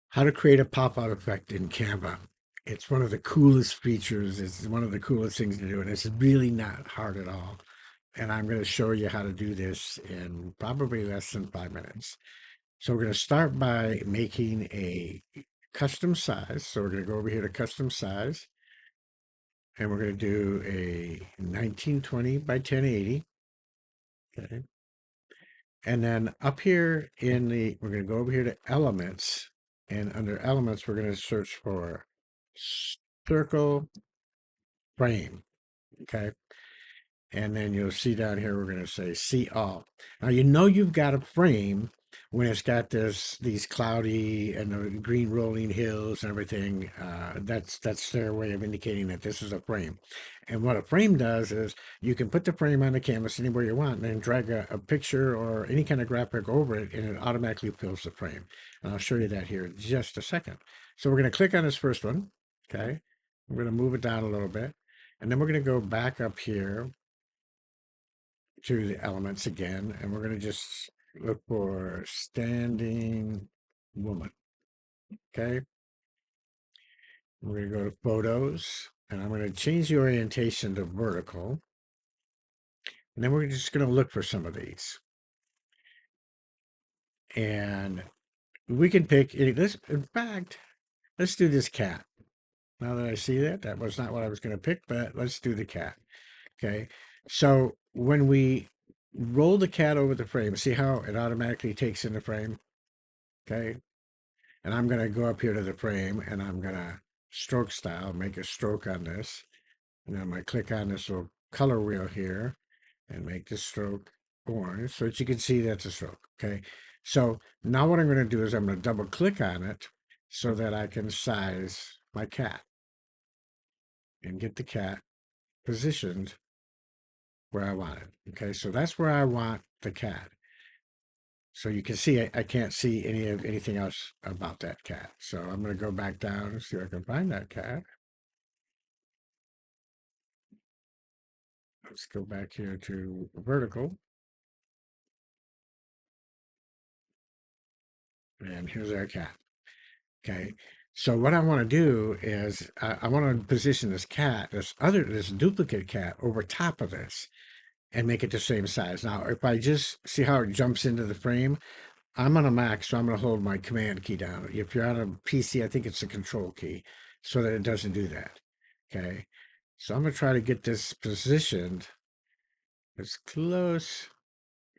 How to create a pop-out effect in Canva. It's one of the coolest features. It's one of the coolest things to do, and it's really not hard at all. And I'm going to show you how to do this in probably less than 5 minutes. So we're going to start by making a custom size. So we're going to go over here to custom size, and we're going to do a 1920 by 1080. Okay. And then up here we're going to go over here to elements. And under elements, we're going to search for circle frame. Okay. And then you'll see down here, we're going to say see all. Now, you know, you've got a frame when it's got these cloudy and the green rolling hills and everything. That's their way of indicating that this is a frame. And what a frame does is you can put the frame on the canvas anywhere you want and then drag a picture or any kind of graphic over it, and it automatically fills the frame. And I'll show you that here in just a second. So we're going to click on this first one. Okay. We're going to move it down a little bit. And then we're going to go back up here to the elements again, and we're going to just look for standing woman. Okay. We're going to go to photos, and I'm going to change the orientation to vertical. And then we're just going to look for some of these. And we can pick this. In fact, let's do this cat. Now that I see that, that was not what I was going to pick, but let's do the cat. Okay. So when we roll the cat over the frame, see how it automatically takes in the frame? Okay. And I'm going to go up here to the frame, and I'm going to stroke style, make a stroke on this. And then I'm going to click on this little color wheel here and make the stroke orange so that you can see that's a stroke. Okay. So now what I'm going to do is I'm going to double click on it so that I can size my cat and get the cat positioned where I want it. Okay. So that's where I want the cat. So you can see I can't see anything else about that cat. So I'm going to go back down and see if I can find that cat. Let's go back here to vertical. And here's our cat. Okay. So what I want to do is I want to position this duplicate cat over top of this and make it the same size. Now, if I just see how it jumps into the frame, I'm on a Mac, so I'm going to hold my command key down. If you're on a PC, I think it's the control key so that it doesn't do that. Okay. So I'm going to try to get this positioned as close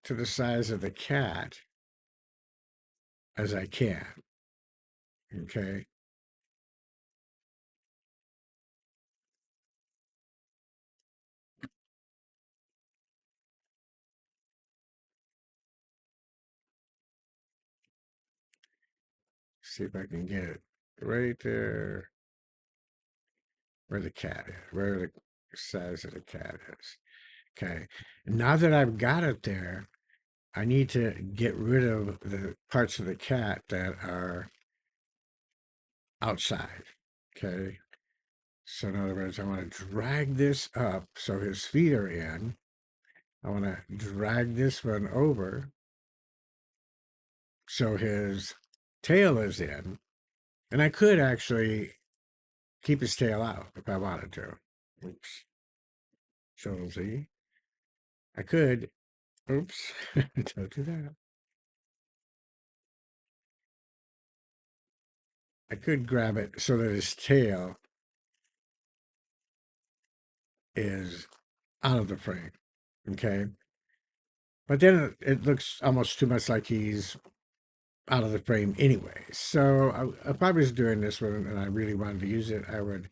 to the size of the cat as I can. Okay. See if I can get it right there where the cat is, where the size of the cat is. Okay. Now that I've got it there, I need to get rid of the parts of the cat that are outside. Okay. So in other words, I want to drag this up so his feet are in. I want to drag this one over so his tail is in. And I could actually keep his tail out if I wanted to. Oops. Control Z. I could. Oops. Don't do that. I could grab it so that his tail is out of the frame. Okay. But then it looks almost too much like he's out of the frame anyway. So if I was doing this one and I really wanted to use it, I would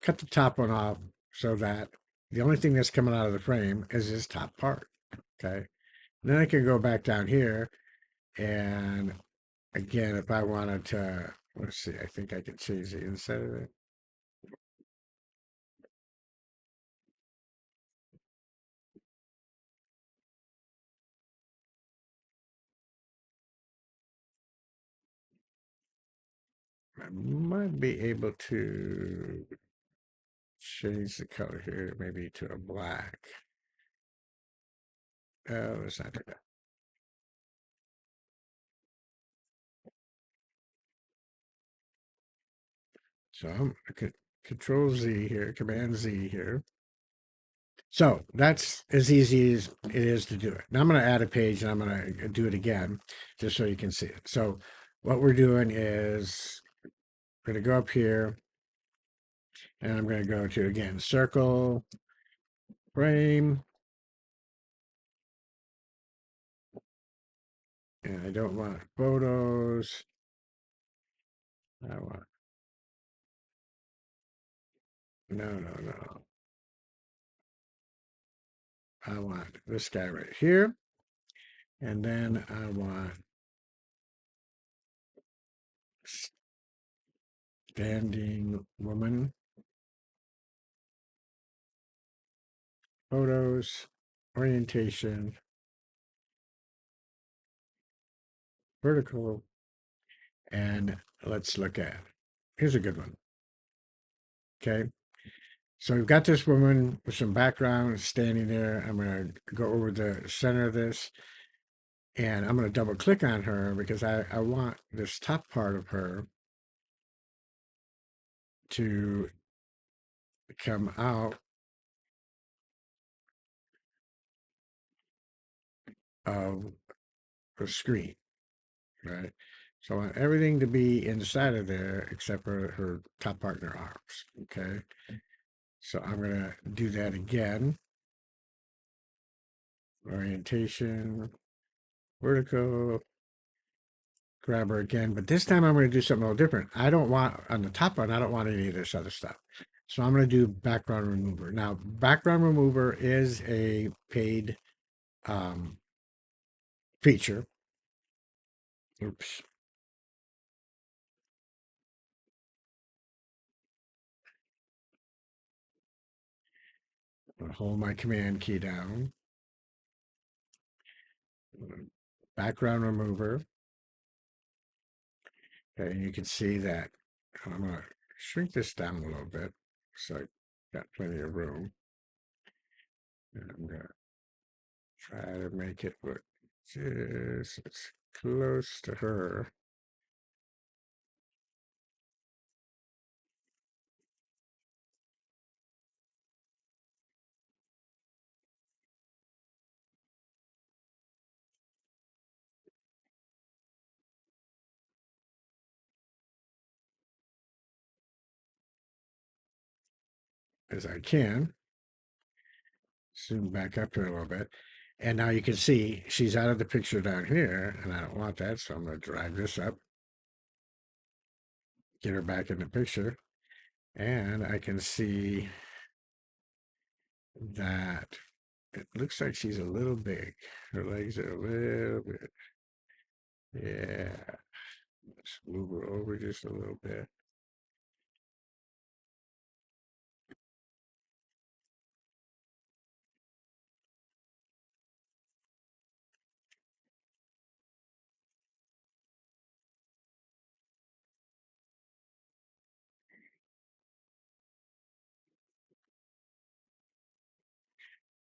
cut the top one off so that the only thing that's coming out of the frame is his top part. Okay. And then I can go back down here, and again, if I wanted to, let's see, I think I could change the inside of it. I might be able to change the color here, maybe to a black. Oh, let's not do that. So I'm Control Z here, Command Z here. So that's as easy as it is to do it. Now I'm going to add a page and I'm going to do it again just so you can see it. So what we're doing is we're going to go up here and I'm going to go to, again, circle, frame, and I don't want photos. I want, no. I want this guy right here. And then I want standing woman, photos, orientation, vertical, and let's look at, here's a good one. Okay. So we've got this woman with some background standing there. I'm going to go over the center of this and I'm going to double click on her because I want this top part of her to come out of the screen, right? So I want everything to be inside of there except for her top part and her arms, okay? So I'm going to do that again. Orientation, vertical, grab her again, but this time I'm going to do something a little different. I don't want, on the top one, I don't want any of this other stuff. So I'm going to do background remover. Now, background remover is a paid feature. Oops. I'll hold my command key down. Background remover. Okay, and you can see that I'm going to shrink this down a little bit so I got plenty of room. And I'm going to try to make it look just as close to her as I can. Zoom back up here a little bit. And now you can see she's out of the picture down here, and I don't want that, so I'm going to drag this up, get her back in the picture, and I can see that it looks like she's a little big. Her legs are a little bit. Yeah. Let's move her over just a little bit.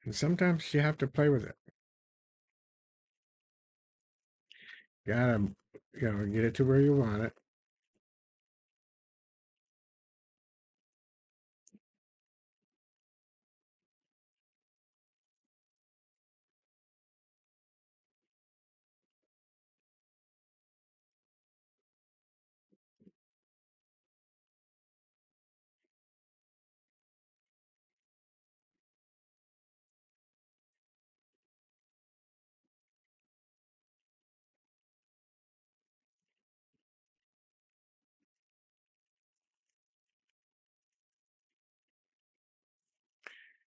And sometimes you have to play with it. You gotta, get it to where you want it.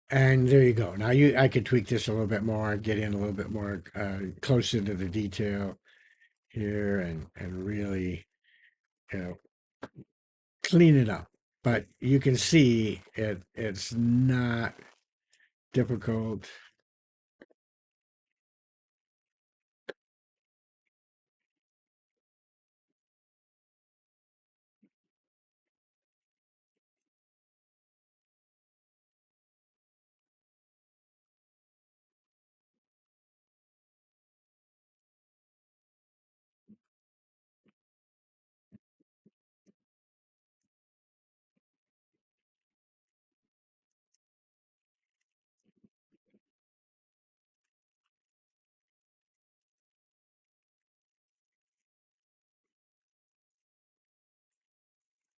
And there you go. Now I could tweak this a little bit more, get in a little bit more close into the detail here, and really, you know, clean it up. But you can see it's not difficult.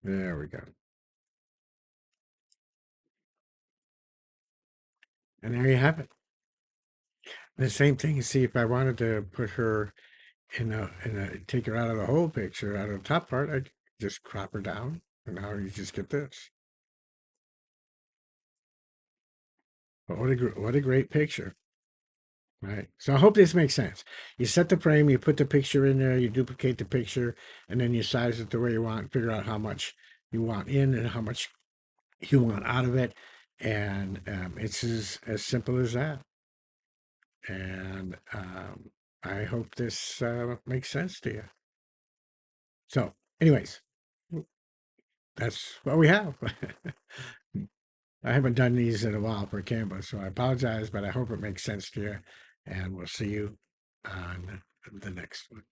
There we go. And there you have it. The same thing, see if I wanted to put her take her out of the whole picture, out of the top part, I just crop her down, and now you just get this. But what a great picture, right? So I hope this makes sense. You set the frame, you put the picture in there, you duplicate the picture, and then you size it the way you want, figure out how much you want in and how much you want out of it, and it's as simple as that. And I hope this makes sense to you. So, anyways, that's what we have. I haven't done these in a while for Canva, so I apologize, but I hope it makes sense to you. And we'll see you on the next one.